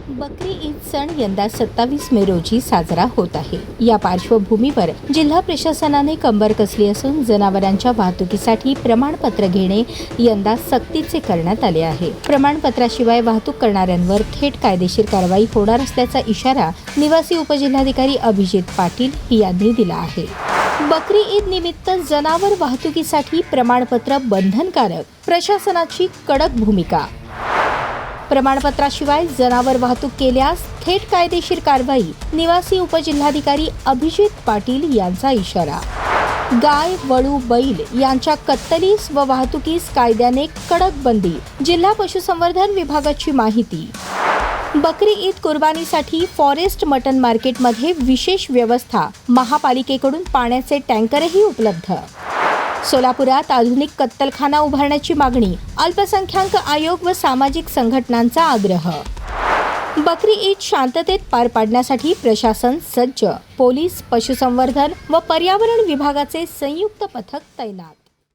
बकरी ईद सण यंदा 27 मे रोजी साजरा होत आहे। या पार्श्वभूमीवर जिल्हा प्रशासनाने कंबर कसली असून जनावरांच्या वाहतुकीसाठी प्रमाणपत्र घेणे यंदा सक्तीचे करण्यात आले आहे। प्रमाणपत्राशिवाय वाहतूक करणाऱ्यांवर थेट कायदेशीर कारवाई होणार असल्याचा इशारा निवासी उपजिल्हाधिकारी अभिजित पाटील यांनी दिला आहे। बकरी ईद निमित्त जनावर वाहतुकीसाठी प्रमाणपत्र बंधनकारक, प्रशासनाची कडक भूमिका। प्रमाणपत्राशिवाय जनावर वाहतूक केल्यास थेट कायदेशीर कारवाई, निवासी उपजिल्हाधिकारी अभिजित पाटील यांचा इशारा। गाय, वळू, बैल यांच्या कत्तलीस व वाहतुकीस कायद्याने कडक बंदी, जिल्हा पशुसंवर्धन विभागाची माहिती। बकरी ईद कुर्बानीसाठी फॉरेस्ट मटन मार्केटमध्ये विशेष व्यवस्था, महापालिकेकडून पाण्याचे टँकरही उपलब्ध। सोलापुरात आधुनिक कत्तलखाना उभारण्याची मागणी, अल्पसंख्याक आयोग व सामाजिक संघटनांचा आग्रह। बकरी ईद शांततेत पार पाडण्यासाठी प्रशासन सज्ज, पोलीस, पशुसंवर्धन व पर्यावरण विभागाचे संयुक्त पथक तैनात।